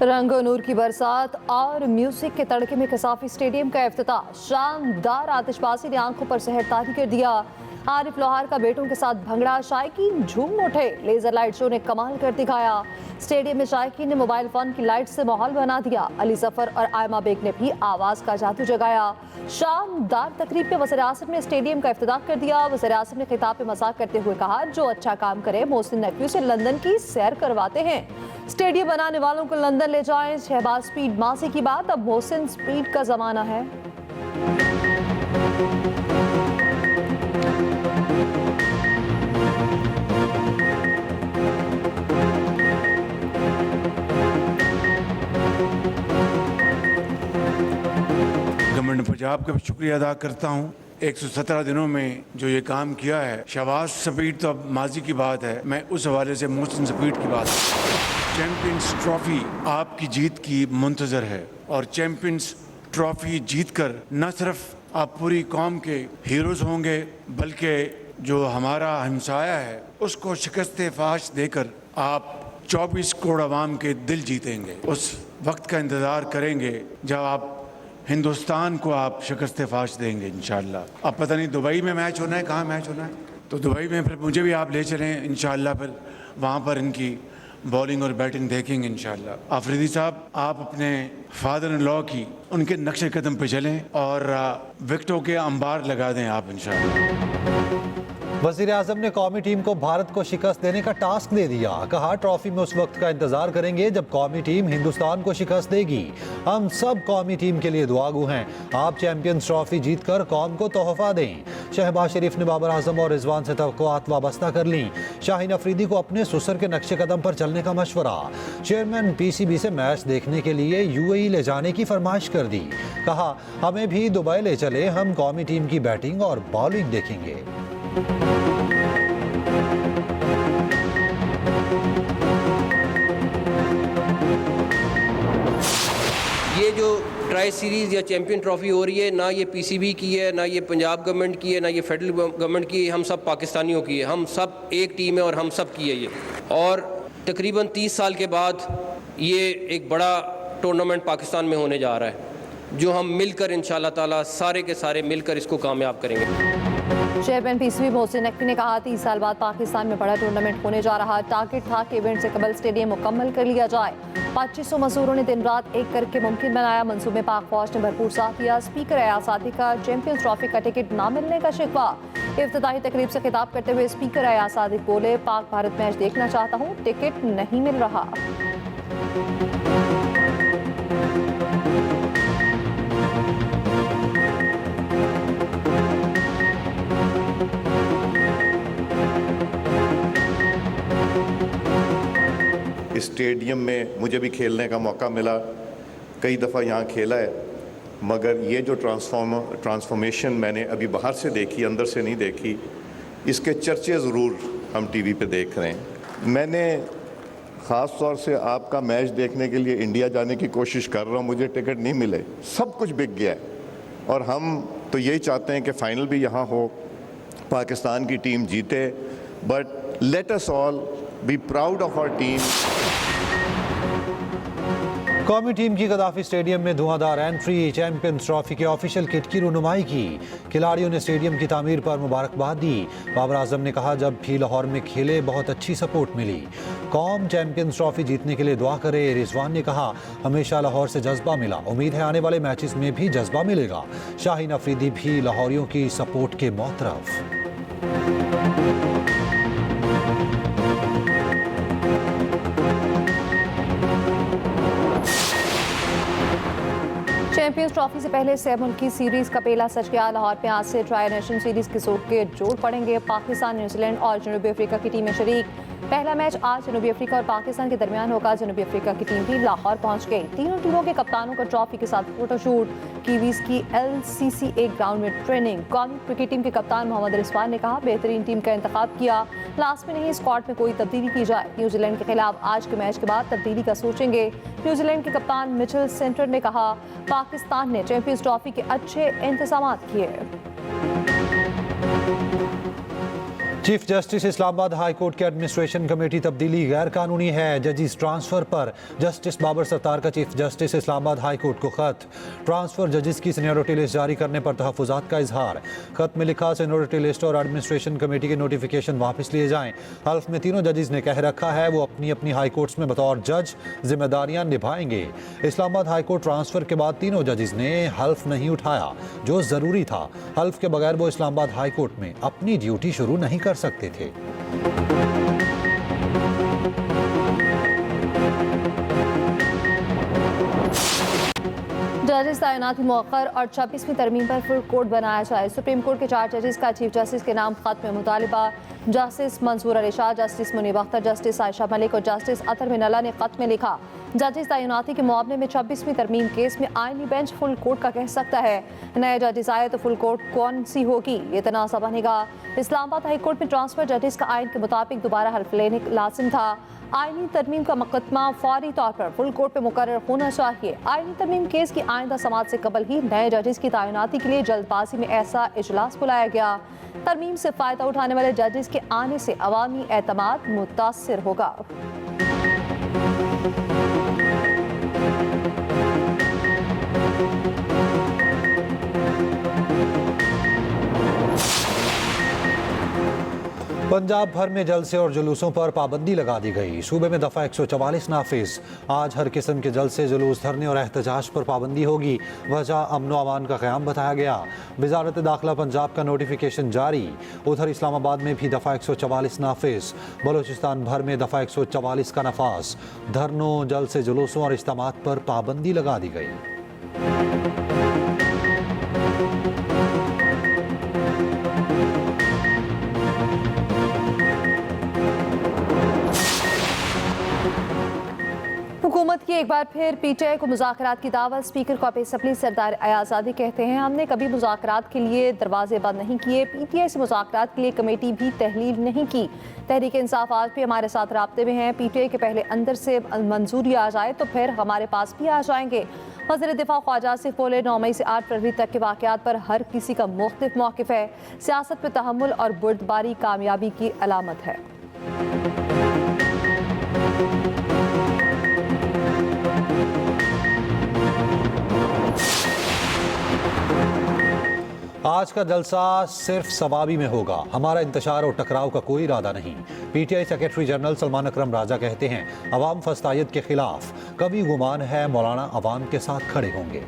रंग और नूर की बरसात और म्यूजिक के तड़के में कसाफी स्टेडियम का इफ्तिताह। शानदार आतिशबाजी ने आंखों पर सहर तारी कर दिया। आरिफ लोहार का बेटों के साथ भंगड़ा, शायकीन झूम उठे। लेजर लाइट शो ने कमाल कर दिखाया। स्टेडियम में शायकीन ने मोबाइल फोन की लाइट से माहौल बना दिया। अली जफर और आयमा बेग ने भी आवाज का जादू जगाया। शानदार तकरीब में वज़ीर आज़म ने स्टेडियम का इफ्तिताह कर दिया। वज़ीर आज़म ने खिताब पे मजाक करते हुए कहा, जो अच्छा काम करे मोहसिन नकवी से लंदन की सैर करवाते हैं। स्टेडियम बनाने वालों को लंदन ले जाएं। शहबाज स्पीड मासी की बात, अब मोहसिन स्पीड का जमाना है। गवर्नमेंट पंजाब का शुक्रिया अदा करता हूँ। 117 दिनों में जो ये काम किया है, शहबाज स्पीड तो अब माजी की बात है, मैं उस हवाले से मोहसिन स्पीड की बात। चैंपियंस ट्रॉफी आपकी जीत की मुंतजर है और चैंपियंस ट्रॉफी जीतकर न सिर्फ आप पूरी कौम के हीरोज होंगे, बल्कि जो हमारा हमसाया है उसको शिकस्त फाश देकर आप 24 करोड़ आवाम के दिल जीतेंगे। उस वक्त का इंतज़ार करेंगे जब आप हिंदुस्तान को आप शिकस्त फाश देंगे इंशाअल्लाह। अब पता नहीं दुबई में मैच होना है, कहाँ मैच होना है, तो दुबई में फिर मुझे भी आप ले चलें इंशाअल्लाह। फिर वहाँ पर इनकी बॉलिंग और बैटिंग देखेंगे इंशाअल्लाह। आफरीदी साहब, आप अपने फादर इन लॉ की उनके नक्शे कदम पे चलें और विकेटों के अंबार लगा दें आप इंशाअल्लाह। वज़ीर आज़म ने कौमी टीम को भारत को शिकस्त देने का टास्क दे दिया। कहा, ट्रॉफी में उस वक्त का इंतजार करेंगे जब कौमी टीम हिंदुस्तान को शिकस्त देगी। हम सब कौमी टीम के लिए दुआगू हैं। आप चैंपियंस ट्रॉफी जीतकर कौम को तोहफा दें। शहबाज शरीफ ने बाबर आजम और रिजवान से तवक्कुआत वाबस्ता कर ली। शाहीन अफरीदी को अपने ससुर के नक्शे कदम पर चलने का मशवरा। चेयरमैन पीसीबी से मैच देखने के लिए यूएई ले जाने की फरमाइश कर दी। कहा, हमें भी दुबई ले चले, हम कौमी टीम की बैटिंग और बॉलिंग देखेंगे। ये जो ट्राई सीरीज़ या चैम्पियन ट्रॉफ़ी हो रही है, ना ये पीसीबी की है, ना ये पंजाब गवर्नमेंट की है, ना ये फेडरल गवर्नमेंट की है, हम सब पाकिस्तानियों की है। हम सब एक टीम है और हम सब की है ये। और तकरीबन 30 साल के बाद ये एक बड़ा टूर्नामेंट पाकिस्तान में होने जा रहा है, जो हम मिलकर इंशाअल्लाह ताला सारे के सारे मिलकर इसको कामयाब करेंगे। चेयरमैन पीसीबी मोहसिन नकवी ने कहा, 30 साल बाद पाकिस्तान में बड़ा टूर्नामेंट होने जा रहा। टारगेट था कि इवेंट से कबल स्टेडियम मुकम्मल कर लिया जाए। 2500 मजदूरों ने दिन रात एक करके मुमकिन बनाया। मंसूबे पाक फौज ने भरपूर साथ दिया। स्पीकर अयाज सादी का चैंपियंस ट्रॉफी का टिकट ना मिलने का शिकवा। इफ्तिताही तकरीब से खिताब करते हुए स्पीकर अयाज सादी बोले, पाक भारत मैच देखना चाहता हूँ, टिकट नहीं मिल रहा। स्टेडियम में मुझे भी खेलने का मौका मिला, कई दफ़ा यहाँ खेला है, मगर ये जो ट्रांसफॉर्मेशन मैंने अभी बाहर से देखी, अंदर से नहीं देखी, इसके चर्चे ज़रूर हम टीवी पे देख रहे हैं। मैंने ख़ास तौर से आपका मैच देखने के लिए इंडिया जाने की कोशिश कर रहा हूँ, मुझे टिकट नहीं मिले, सब कुछ बिक गया है। और हम तो यही चाहते हैं कि फ़ाइनल भी यहाँ हो, पाकिस्तान की टीम जीते, but let us all be proud of our team. कौमी टीम की गद्दाफी स्टेडियम में धुआंधार एंट्री। चैंपियंस ट्रॉफी के ऑफिशियल किट की रुनुमाई की। खिलाड़ियों ने स्टेडियम की तामीर पर मुबारकबाद दी। बाबर आजम ने कहा, जब भी लाहौर में खेले बहुत अच्छी सपोर्ट मिली। कौम चैंपियंस ट्रॉफी जीतने के लिए दुआ करे। रिजवान ने कहा, हमेशा लाहौर से जज्बा मिला, उम्मीद है आने वाले मैचेस में भी जज्बा मिलेगा। शाहीन अफरीदी भी लाहौरियों की सपोर्ट के मोहतरफ। चैंपियंस ट्रॉफी से पहले 7 मुल्की सीरीज का पहला सच गया। लाहौर में आज से ट्राई नेशन सीरीज के के जोड़ पड़ेंगे। पाकिस्तान, न्यूजीलैंड और जनूबी अफ्रीका की टीमें शरीक। पहला मैच आज जनूबी अफ्रीका और पाकिस्तान के दरमियान होगा। जनूबी अफ्रीका की टीम भी लाहौर पहुंच गई। तीनों टीमों के कप्तानों का ट्रॉफी के साथ फोटोशूट। कीवीज की LCCA ग्राउंड में ट्रेनिंग। कौमी क्रिकेट टीम के कप्तान मोहम्मद रिजवान ने कहा, बेहतरीन टीम का इंतखाब किया, लास्ट में नहीं स्क्वाड में कोई तब्दीली की जाए। न्यूजीलैंड के खिलाफ आज के मैच के बाद तब्दीली का सोचेंगे। न्यूजीलैंड के कप्तान मिचेल सेंटर ने कहा, पाकिस्तान ने चैंपियंस ट्रॉफी के अच्छे इंतजाम किए। Chief justice Islamabad high court के एडमिनिस्ट्रेशन कमेटी तब्दीली गैर कानूनी है। जजिस ट्रांसफर पर जस्टिस बाबर सत्तार का chief justice Islamabad high court को खत। ट्रांसफर जजिस की सीनियरिटी लिस्ट जारी करने पर तहफ़्फ़ुज़ात का इजहार। खत में लिखा सीनियरिटी लिस्ट और एडमिनिस्ट्रेशन कमेटी के नोटिफिकेशन वापस लिए जाएं। हल्फ में तीनों जजिस ने कह रखा है वो अपनी अपनी हाई कोर्ट्स में बतौर जज जिम्मेदारियां निभाएंगे। इस्लामाबाद हाई कोर्ट ट्रांसफर के बाद तीनों जजिस ने हल्फ नहीं उठाया जो जरूरी था। हल्फ के बगैर वो इस्लामाबाद हाई कोर्ट में अपनी ड्यूटी शुरू नहीं कर सकते थे। जजेस तैनाती मौखर और 26वीं तरमीम पर फुल कोर्ट बनाया जाए। सुप्रीम कोर्ट के 4 जजेस का चीफ जस्टिस के नाम खत में मुतालिबा। Justice Mansoor Ali Shah, justice Munib Akhtar, justice Ayesha Malik और जस्टिस अतर मिनल्ला ने खत में लिखा जजेस तैनाती के मामले में 26वीं तरमीम केस में आईनी बेंच फुल कोर्ट का कह सकता है। नए जजेस आए तो फुल कोर्ट कौन सी होगी, ये तनाज़ा बनेगा। इस्लामाबाद हाई कोर्ट में ट्रांसफर जजेस का आइन के मुताबिक दोबारा हल्फ लेने लाजिम था। आईनी तरमीम का मुकदमा फौरी तौर पर फुल कोर्ट पे मुकर्रर होना चाहिए। आईनी तरमीम केस की आइंदा समाअत से कबल ही नए जजेस की तैनाती के लिए जल्दबाजी में ऐसा इजलास बुलाया गया। तरमीम से फ़ायदा उठाने वाले जजेस के आने से अवामी एतमाद मुतासिर होगा। पंजाब भर में जलसे और जुलूसों पर पाबंदी लगा दी गई। सूबे में दफ़ा 144 नाफिज। आज हर किस्म के जलसे, जुलूस, धरने और एहतजाज पर पाबंदी होगी। वजह अमन व अमान का क़याम बताया गया। वज़ारत दाखिला पंजाब का नोटिफिकेशन जारी। उधर इस्लामाबाद में भी दफ़ा 144 नाफिज। बलूचिस्तान भर में दफ़ा 144 का नफाज। धरनों, जलसे, जुलूसों और इज्तिमात पर पाबंदी लगा दी गई। हुकूमत की एक बार फिर पीटीआई को मुज़ाकरात की दावत। स्पीकर कौमी असम्बली सरदार अयाज़ादी कहते हैं हमने कभी मुज़ाकरात के लिए दरवाजे बंद नहीं किए। पीटीआई से मुज़ाकरात के लिए कमेटी भी तहलील नहीं की। तहरीक इंसाफ आज भी हमारे साथ राब्ते में है। पीटीआई के पहले अंदर से मंजूरी आ जाए तो फिर हमारे पास भी आ जाएंगे। वज़ीर दिफा ख्वाजा आसिफ बोले 9 मई से 8 फरवरी तक के वाक़यात पर हर किसी का मुख्तलिफ मौक़िफ़ है। सियासत में तहम्मुल और बुर्दबारी कामयाबी की अलामत है। आज का जलसा सिर्फ सवाबी में होगा। हमारा इंतशार और टकराव का कोई इरादा नहीं। पीटीआई सेक्रेटरी जनरल सलमान अकरम राजा कहते हैं अवाम फस्तायत के खिलाफ। कभी गुमान है मौलाना अवाम के साथ खड़े होंगे।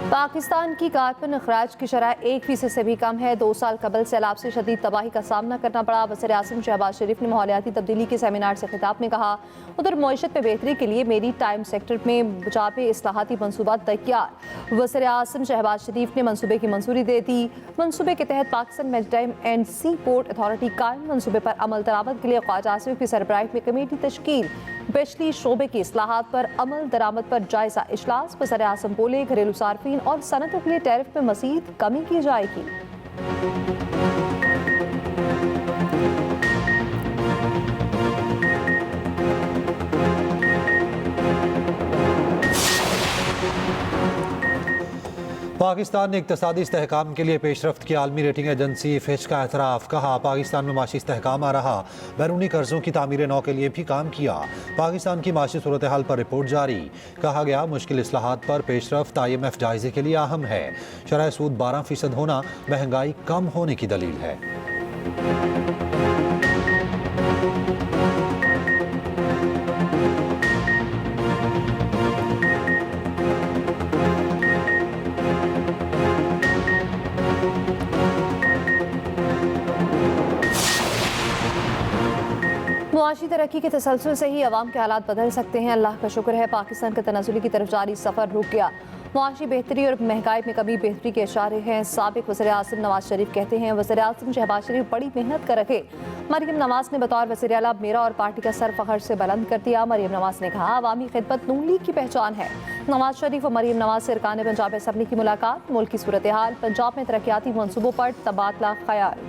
पाकिस्तान की कार्बन अखराज की शरह 1% से भी कम है। 2 साल कबल सैलाब से शदीद तबाही का सामना करना पड़ा। वज़ीर आज़म शहबाज शरीफ ने माहौलियाती तब्दीली के सेमिनार से खिताब में कहा उधर मईशत में बेहतरी के लिए मेरी टाइम सेक्टर में जापे इस्लाहाती मनसूबा तैयार। वज़ीर आज़म शहबाज शरीफ ने मनसूबे की मंजूरी दे दी। मनसूबे के तहत Pakistan maritime and sea port authority कायम मनसूबे पर अमल दरामद के लिए ख्वाजा आसिफ की सरबराही में कमेटी तश्कील। बिजली शोबे की इस्लाहात पर अमल दरामद पर जायजा इजलास। वज़ीर आज़म बोले घरेलू सार्फिन और सनतों के लिए टैरिफ में मज़ीद कमी की जाएगी। पाकिस्तान ने इक़्तिसादी इस्तेहकाम के लिए पेशरफ्त की आलमी रेटिंग एजेंसी फिच का एतराफ़। कहा पाकिस्तान में माशी इस्तेहकाम आ रहा। बैरूनी कर्ज़ों की तामीर नौ के लिए भी काम किया। पाकिस्तान की माशी सूरत हाल पर रिपोर्ट जारी। कहा गया मुश्किल इस्लाहात पर पेशरफ्त IMF जायज़े के लिए अहम है। शरह सूद 12% होना महंगाई कम होने की दलील है। मुआशी तरक्की के तसलसल से ही अवाम के हालात बदल सकते हैं। अल्लाह का शुक्र है पाकिस्तान का तनाजुली की तरफ जारी सफ़र रुक गया। मुआशी बेहतरी और महंगाई में कभी बेहतरी के इशारे हैं। साबिक वज़ीर आज़म नवाज शरीफ कहते हैं वज़ीर आज़म शहबाज शरीफ बड़ी मेहनत कर रखे। मरियम नवाज ने बतौर वज़ीर आला मेरा और पार्टी का सर फ़ख्र से बुलंद कर दिया। मरियम नवाज ने कहा अवामी खिदमत नून लीग की पहचान है। नवाज शरीफ और मरियम नवाज से अरकान पंजाब असम्बली की मुलाकात। मुल्क की सूरत हाल, पंजाब में तरक्याती मनसूबों पर तबादला ख्याल।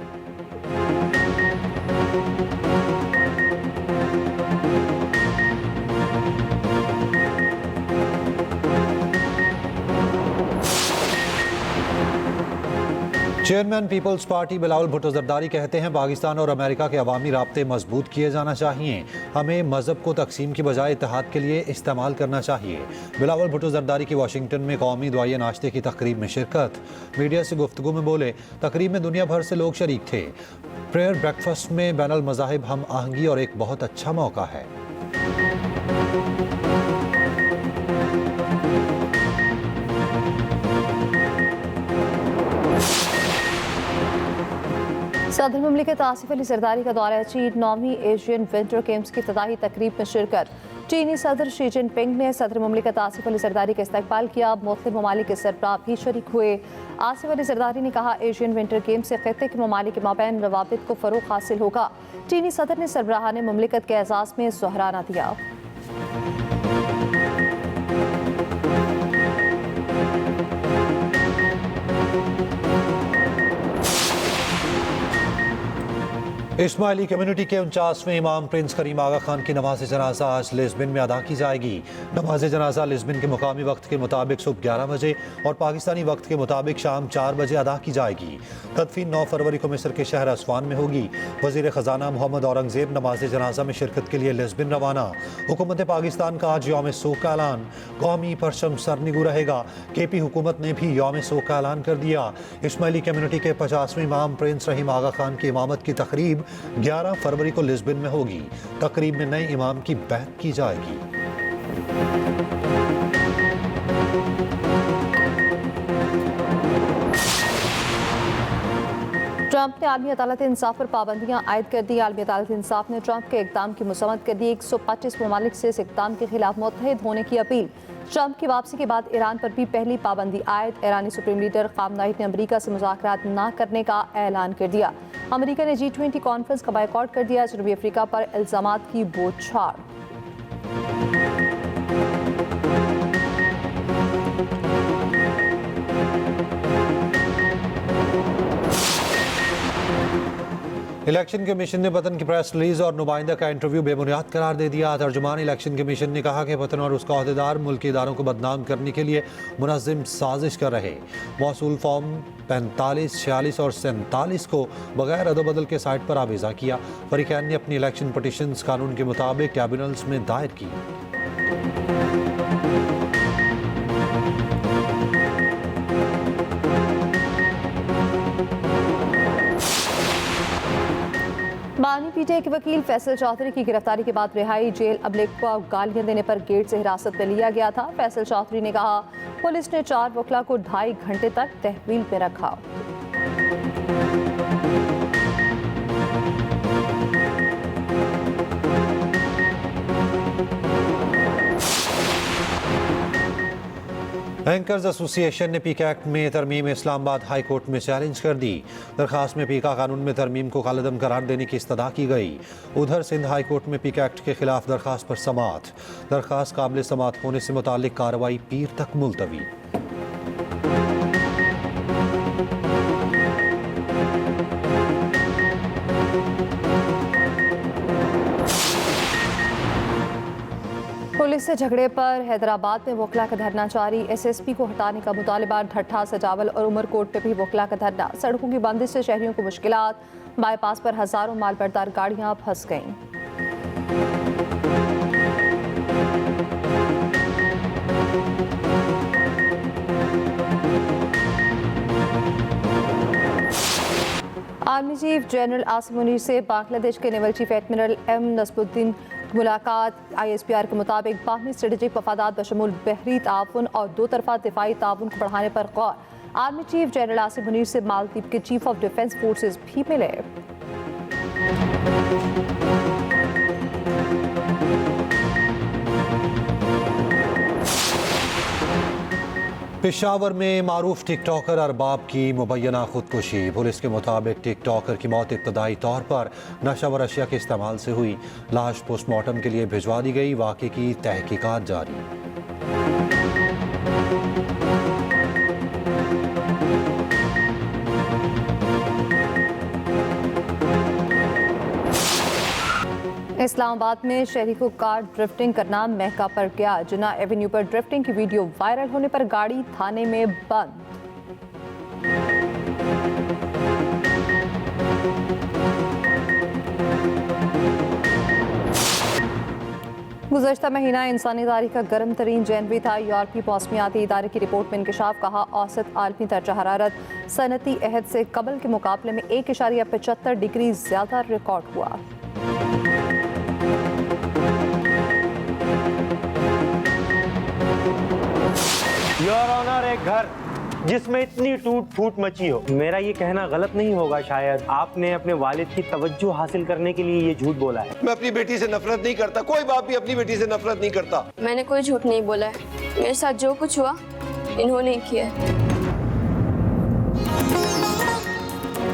Chairman People's Party Bilawal Bhutto Zardari कहते हैं पाकिस्तान और अमेरिका के अवामी राब्ते मजबूत किए जाना चाहिए। हमें मजहब को तकसीम की बजाय इत्तेहाद के लिए इस्तेमाल करना चाहिए। बिलावल भुट्टो जरदारी की वाशिंगटन में कौमी दुआए नाश्ते की तकरीब में शिरकत। मीडिया से गुफ्तगू में बोले, तकरीब में दुनिया भर से लोग शरीक थे। प्रेयर ब्रेकफास्ट में बैनुल मज़ाहिब हम आहंगी और एक बहुत अच्छा मौका है। सदर मुमलिकत आसिफ अली जरदारी का दौरा चीन, 9वीं एशियन विंटर गेम्स की इफ्तिताही तकरीब में शिरकत। चीनी सदर शी जिनपिंग ने सदर मुमलिकत आसिफ अली जरदारी का इस्तकबाल किया। मुख्तलिफ ममालिक के सरबराह भी शरीक हुए। आसिफ अली जरदारी ने कहा, एशियन विंटर गेम्स से खित्ते के ममालिक के माबैन रवाबित को फ़रोग़ हासिल होगा। चीनी सदर ने सरबराहान मुमलिकत के एजाज़ में सुहराना दिया। इस्माइली कम्युनिटी के 49वें इमाम प्रिंस करीम आगा खान की नमाज जनाजा आज लिस्बन में अदा की जाएगी। नमाज जनाजा लिस्बन के मुकामी वक्त के मुताबिक सुबह 11 बजे और पाकिस्तानी वक्त के मुताबिक शाम 4 बजे अदा की जाएगी। तदफीन 9 फरवरी को मिस्र के शहर असवान में होगी। वज़ीर ख़जाना मोहम्मद औरंगज़ेब नमाज जनाजा में शिरकत के लिए लिस्बन रवाना। हुकूमत पाकिस्तान का आज यौम सोग का ऐलान, कौमी परचम सरनिगू रहेगा। KP हुकूमत ने भी यौम सोग का ऐलान कर दिया। इस्माइली कम्युनिटी के 50वें इमाम प्रिंस रहीम आगा खान की इमामत की तकरीब 11 फरवरी को लिस्बन में होगी। तकरीब में नए इमाम की बैत की जाएगी। ट्रंप ने आलमी अदालत इंसाफ पर पाबंदियां आयद कर दी। आलमी अदालत इंसाफ ने ट्रंप के इकदाम की मुसम्मत कर दी। 125 ममालिक से इस इकदाम के खिलाफ मुत्तहिद होने की अपील। ट्रंप की वापसी के बाद ईरान पर भी पहली पाबंदी आयद। ईरानी सुप्रीम लीडर ख़ामनेई ने अमेरिका से मुज़ाकरात न करने का ऐलान कर दिया। अमेरिका ने G20 कॉन्फ्रेंस का बायकॉट कर दिया। जनूबी अफ्रीका पर इल्ज़ामात की बौछार। इलेक्शन कमीशन ने पतन की प्रेस रिलीज और नुमाइंदा का इंटरव्यू बेबुनियाद करार दे दिया। तर्जुमान इलेक्शन कमीशन ने कहा कि पतन और उसका अहदेदार मुल्की इदारों को बदनाम करने के लिए मुनज़्ज़म साजिश कर रहे। मौसूल फॉर्म 45, 46 और 47 को बगैर अदोबदल के साइट पर आवेज़ा किया। फरीक़ैन ने अपनी इलेक्शन पटिशन्स कानून के मुताबिक ट्रिब्यूनल्स में दायर की। बानी पीटीआई के वकील फैसल चौधरी की गिरफ्तारी के बाद रिहाई। जेल अबलिग को गालियां देने पर गेट से हिरासत में लिया गया था। फैसल चौधरी ने कहा, पुलिस ने 4 वकला को 2.5 घंटे तक तहवील में रखा। एंकर्स एसोसिएशन ने पीका एक्ट में तरमीम इस्लामाबाद हाई कोर्ट में चैलेंज कर दी। दरखास्त में पीका कानून में तरमीम को कालअदम करार देने की इस्तदा की गई। उधर सिंध हाई कोर्ट में पीका एक्ट के खिलाफ दरखास्त पर समाअत। दरखास्त काबिल समाअत होने से मुताल्लिक कार्रवाई पीर तक मुलतवी। पुलिस से झगड़े पर हैदराबाद में वकला का धरना जारी। SSP को हटाने का मुतालबा। ढट्ठा, सजावल और उमरकोट पे भी वकला का धरना। सड़कों की बंदिश से शहरियों को मुश्किलात। बाईपास पर हजारों मालबरदार गाड़ियां फंस गईं। Army chief general Asim Munir से बांग्लादेश के naval chief admiral M Nasiruddin मुलाकात। ISPR के मुताबिक बाहमी स्ट्रेटेजिक मफादात बशमूल बहरी ताउन और 2 तरफा दिफाई ताउन को बढ़ाने पर गौर। Army chief general Asim Munir से मालदीव के चीफ ऑफ डिफेंस फोर्सेस भी मिले। पेशावर में मारूफ टिकटॉकर अरबाब की मुबैना खुदकुशी। पुलिस के मुताबिक टिकटॉकर की मौत इब्तदाई तौर पर नशा व अशिया के इस्तेमाल से हुई। लाश पोस्टमार्टम के लिए भिजवा दी गई। वाक़े की तहकीकात जारी। इस्लामाबाद में शहरी को कार ड्रिफ्टिंग करना महंगा पड़ गया। जिन्ना एवेन्यू पर ड्रिफ्टिंग की वीडियो वायरल होने पर गाड़ी थाने में बंद। गुज़श्ता महीना इंसानी तारीख का गर्म तरीन जनवरी था। यूरोपीय मौसमियाती इदारे की रिपोर्ट में इंकशाफ कहा औसत आलमी दर्जा हरारत सनती अहद से कबल के मुकाबले में 1.75 डिग्री ज़्यादा रिकॉर्ड हुआ। योर ऑनर, एक घर जिसमें इतनी टूट फूट मची हो। मेरा ये कहना गलत नहीं होगा, शायद आपने अपने वालिद की तवज्जो हासिल करने के लिए ये झूठ बोला है। मैं अपनी बेटी से नफरत नहीं करता, कोई बाप भी अपनी बेटी से नफरत नहीं करता। मैंने कोई झूठ नहीं बोला है। मेरे साथ जो कुछ हुआ इन्होंने ही किया है।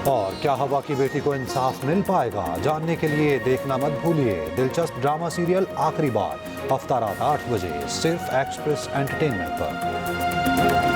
और क्या हवा की बेटी को इंसाफ मिल पाएगा? जानने के लिए देखना मत भूलिए दिलचस्प ड्रामा सीरियल आखिरी बार, हफ्ता रात 8 बजे सिर्फ एक्सप्रेस एंटरटेनमेंट पर।